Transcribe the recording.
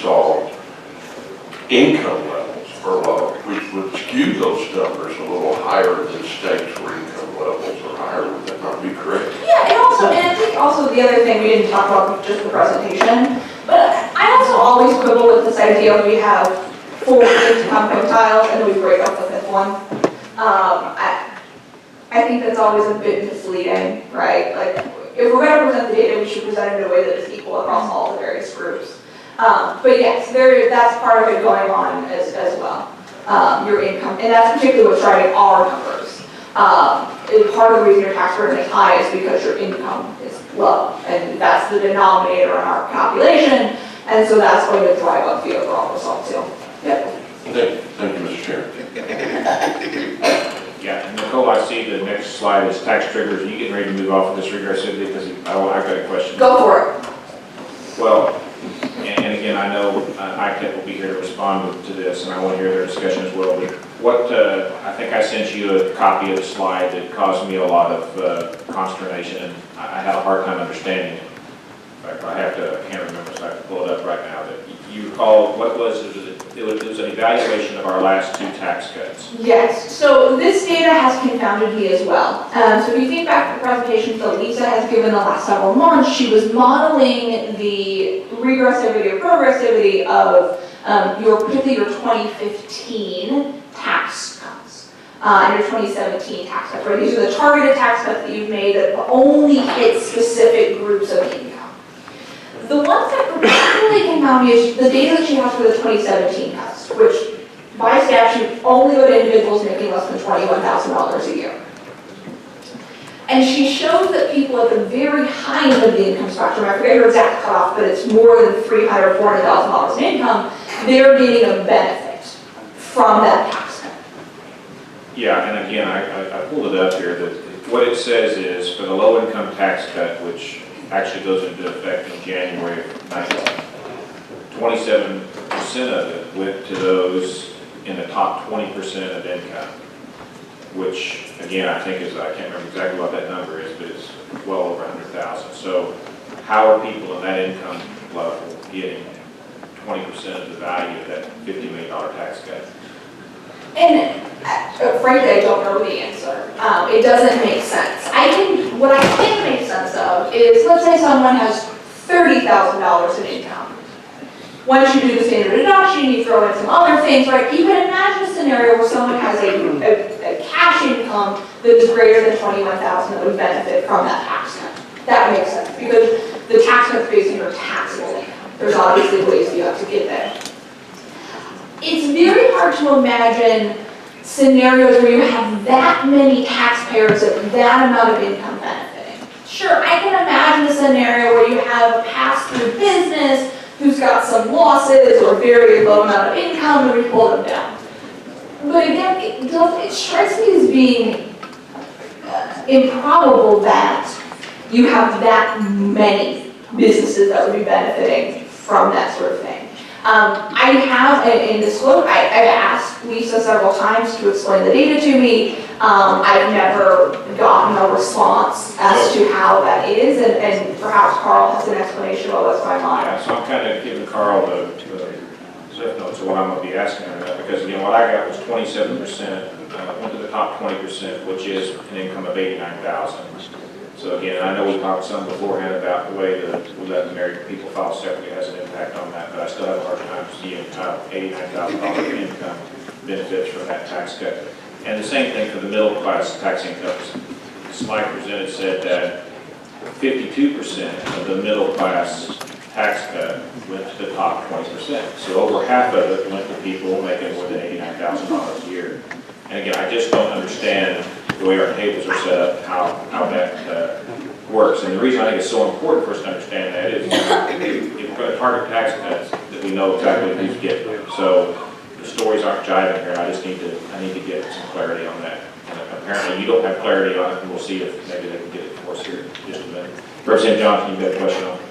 saw income levels are low, which would skew those numbers a little higher than states where income levels are higher. Would that not be correct? Yeah, and I think also the other thing we didn't talk about was just the presentation, but I also always quibble with this idea of we have 4 income quintiles and then we break up the 5th one. I think that's always a bit misleading, right? Like, if we're going to present the data, we should present it in a way that is equal across all the various groups. But yes, that's part of it going on as well. Your income, and that's particularly what's driving our numbers. Part of the reason your tax burden is high is because your income is low, and that's the denominator in our calculation, and so that's going to drive up the overall result too. Yep. Thank you, Mr. Chair. Yeah, and Nicole, I see the next slide is tax triggers. Are you getting ready to move off of this regressivity? Because I've got a question. Go for it. Well, and again, I know ITEP will be here to respond to this, and I want to hear their discussion as well. But what, I think I sent you a copy of the slide that caused me a lot of consternation, and I had a hard time understanding it. In fact, I can't remember, so I have to pull it up right now. But you recall, what was it? It was an evaluation of our last 2 tax cuts. Yes, so this data has confounded me as well. So if you think back to the presentations that Lisa has given the last several months, she was modeling the regressivity or progressivity of particularly your 2015 tax cuts and your 2017 tax cuts, right? These are the targeted tax cuts that you've made that only hit specific groups of income. The ones that particularly confound me is the data that she has for the 2017 cuts, which by statute only go to individuals making less than $21,000 a year. And she shows that people at the very high end of the income spectrum, I forget her exact cutoff, but it's more than $300,000, $400,000 in income, they're getting a benefit from that tax cut. Yeah, and again, I pulled it up here. That what it says is for the low income tax cut, which actually goes into effect in January of 19, 27% of it went to those in the top 20% of income, which again, I think is, I can't remember exactly what that number is, but it's well over 100,000. So how are people in that income level getting 20% of the value of that $50 million tax cut? And frankly, I don't know the answer. It doesn't make sense. What I can make sense of is, let's say someone has $30,000 in income. Once you do the standard deduction, you throw in some other things, right? You can imagine a scenario where someone has a cash income that is greater than $21,000 that would benefit from that tax cut. That makes sense, because the tax cut is based on your taxable income. There's obviously ways you have to get there. It's very hard to imagine scenarios where you have that many taxpayers at that amount of income benefiting. Sure, I can imagine a scenario where you have a pass-through business who's got some losses or very low amount of income and we pull them down. But again, it strikes me as being improbable that you have that many businesses that would be benefiting from that sort of thing. I have, in this quote, I've asked Lisa several times to explain the data to me. I've never gotten a response as to how that is, and perhaps Carl has an explanation about what's going on. Yeah, so I'm kind of giving Carl the cliff notes of what I'm going to be asking her about, because again, what I got was 27%, went to the top 20%, which is an income of $89,000. So again, I know we talked some beforehand about the way that we let married people file separately has an impact on that, but I still have a hard time seeing how $89,000 income benefits from that tax cut. And the same thing for the middle class tax incomes. The slide presented said that 52% of the middle class tax cut went to the top 20%. So over half of it went to people making more than $89,000 a year. And again, I just don't understand the way our tables are set up, how that works. And the reason I think it's so important for us to understand that is if we're going to target tax cuts, that we know exactly who's getting them. So the stories aren't jiving here. I need to get some clarity on that. And apparently you don't have clarity on it, and we'll see if maybe they can get it for us here in just a minute. Representative Johnson, you've got a question on it.